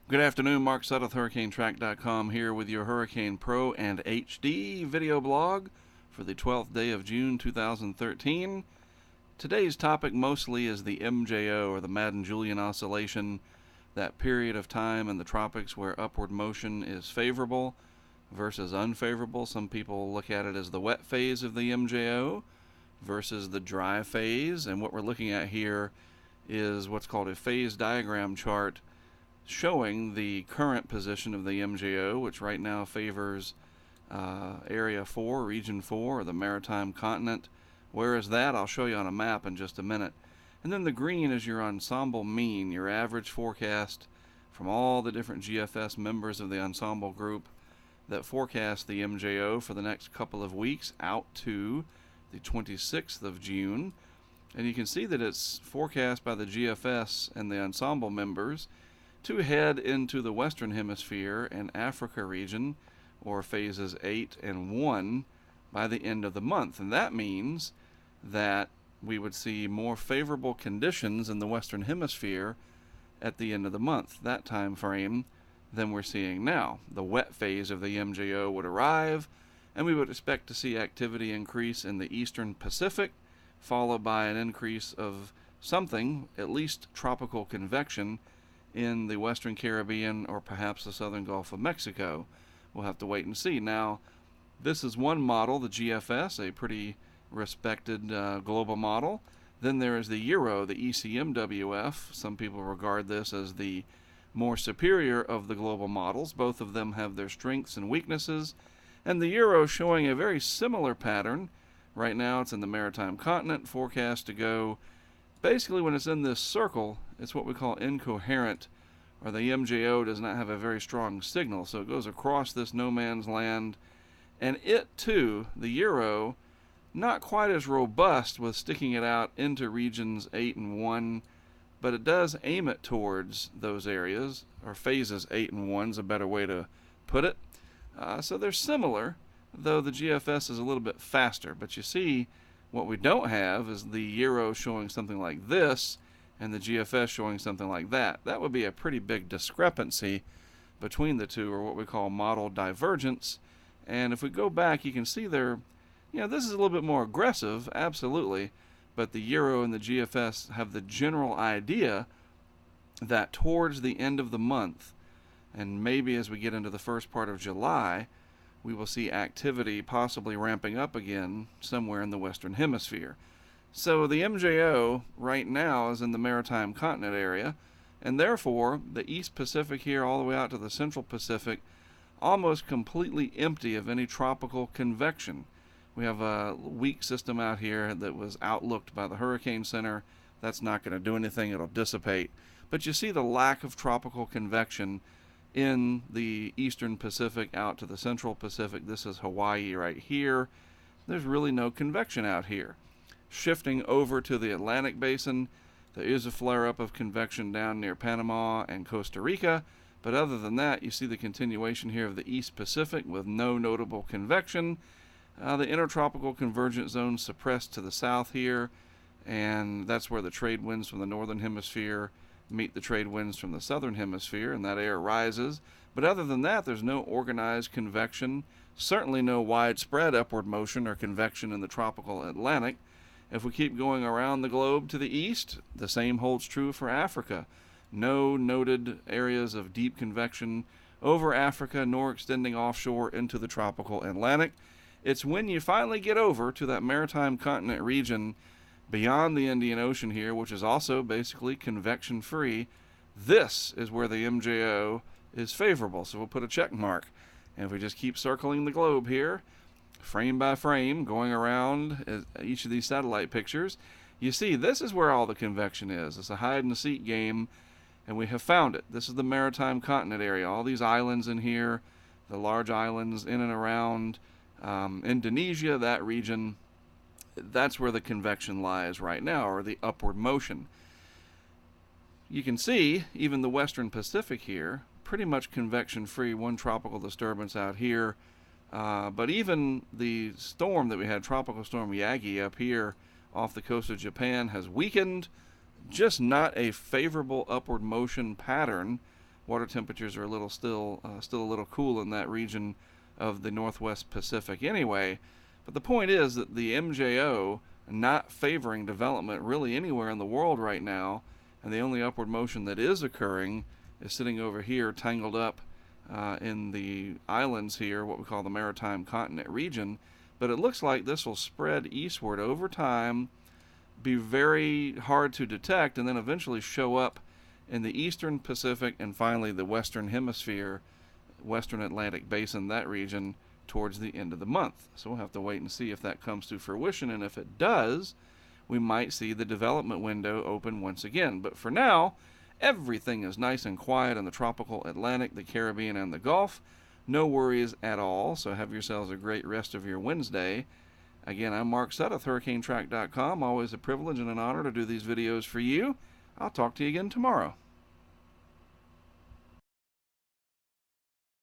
Good afternoon, Mark Sudduth, HurricaneTrack.com here with your Hurricane Pro and HD video blog for the 12th day of June 2013. Today's topic mostly is the MJO, or the Madden-Julian Oscillation, that period of time in the tropics where upward motion is favorable versus unfavorable. Some people look at it as the wet phase of the MJO versus the dry phase, and what we're looking at here is what's called a phase diagram chart showing the current position of the MJO, which right now favors Area 4, Region 4, or the Maritime Continent. Where is that? I'll show you on a map in just a minute. And then the green is your ensemble mean, your average forecast from all the different GFS members of the ensemble group that forecast the MJO for the next couple of weeks out to the 26th of June. And you can see that it's forecast by the GFS and the ensemble members to head into the Western Hemisphere and Africa region, or phases 8 and 1, by the end of the month. And that means that we would see more favorable conditions in the Western Hemisphere at the end of the month, that time frame, than we're seeing now. The wet phase of the MJO would arrive, and we would expect to see activity increase in the Eastern Pacific, followed by an increase of something, at least tropical convection, in the Western Caribbean or perhaps the Southern Gulf of Mexico. We'll have to wait and see. Now, this is one model, the GFS, a pretty respected global model. Then there is the Euro, the ECMWF. Some people regard this as the more superior of the global models. Both of them have their strengths and weaknesses. And the Euro showing a very similar pattern. Right now it's in the Maritime Continent, forecast to go basically when it's in this circle. It's what we call incoherent, or the MJO does not have a very strong signal, so it goes across this no man's land, and it too, the Euro, not quite as robust with sticking it out into regions 8 and 1, but it does aim it towards those areas, or phases 8 and 1 is a better way to put it. So they're similar, though the GFS is a little bit faster. But you see, what we don't have is the Euro showing something like this and the GFS showing something like that. That would be a pretty big discrepancy between the two, or what we call model divergence. And if we go back, you can see there, this is a little bit more aggressive, absolutely, but the Euro and the GFS have the general idea that towards the end of the month, and maybe as we get into the first part of July, we will see activity possibly ramping up again somewhere in the Western Hemisphere. So the MJO right now is in the Maritime Continent area, and therefore the East Pacific here all the way out to the Central Pacific almost completely empty of any tropical convection. We have a weak system out here that was outlooked by the Hurricane Center. That's not going to do anything, it'll dissipate. But you see the lack of tropical convection in the Eastern Pacific out to the Central Pacific. This is Hawaii right here. There's really no convection out here. Shifting over to the Atlantic Basin, there is a flare-up of convection down near Panama and Costa Rica, but other than that, you see the continuation here of the East Pacific with no notable convection. The intertropical convergence zone suppressed to the south here, and that's where the trade winds from the northern hemisphere meet the trade winds from the southern hemisphere, and that air rises. But other than that, there's no organized convection, certainly no widespread upward motion or convection in the tropical Atlantic. If we keep going around the globe to the east, the same holds true for Africa. No noted areas of deep convection over Africa, nor extending offshore into the tropical Atlantic. It's when you finally get over to that Maritime Continent region beyond the Indian Ocean here, which is also basically convection free, this is where the MJO is favorable. So we'll put a check mark. And if we just keep circling the globe here, frame by frame, going around each of these satellite pictures, you see this is where all the convection is. It's a hide and seek game, and we have found it. This is the Maritime Continent area. All these islands in here, the large islands in and around Indonesia, that region, that's where the convection lies right now, or the upward motion. You can see even the Western Pacific here, pretty much convection free, one tropical disturbance out here. But even the storm that we had, Tropical Storm Yagi, up here off the coast of Japan, has weakened. Just not a favorable upward motion pattern water temperatures are a little still a little cool in that region of the Northwest Pacific anyway. But the point is that the MJO not favoring development really anywhere in the world right now, and the only upward motion that is occurring is sitting over here tangled up in the islands here, what we call the Maritime Continent region. But it looks like this will spread eastward over time, be very hard to detect, and then eventually show up in the eastern Pacific and finally the western hemisphere, western Atlantic basin, that region, towards the end of the month. So we'll have to wait and see if that comes to fruition, and if it does, we might see the development window open once again. But for now, everything is nice and quiet in the tropical Atlantic, the Caribbean, and the Gulf. No worries at all, so have yourselves a great rest of your Wednesday. Again, I'm Mark Sudduth, HurricaneTrack.com. Always a privilege and an honor to do these videos for you. I'll talk to you again tomorrow.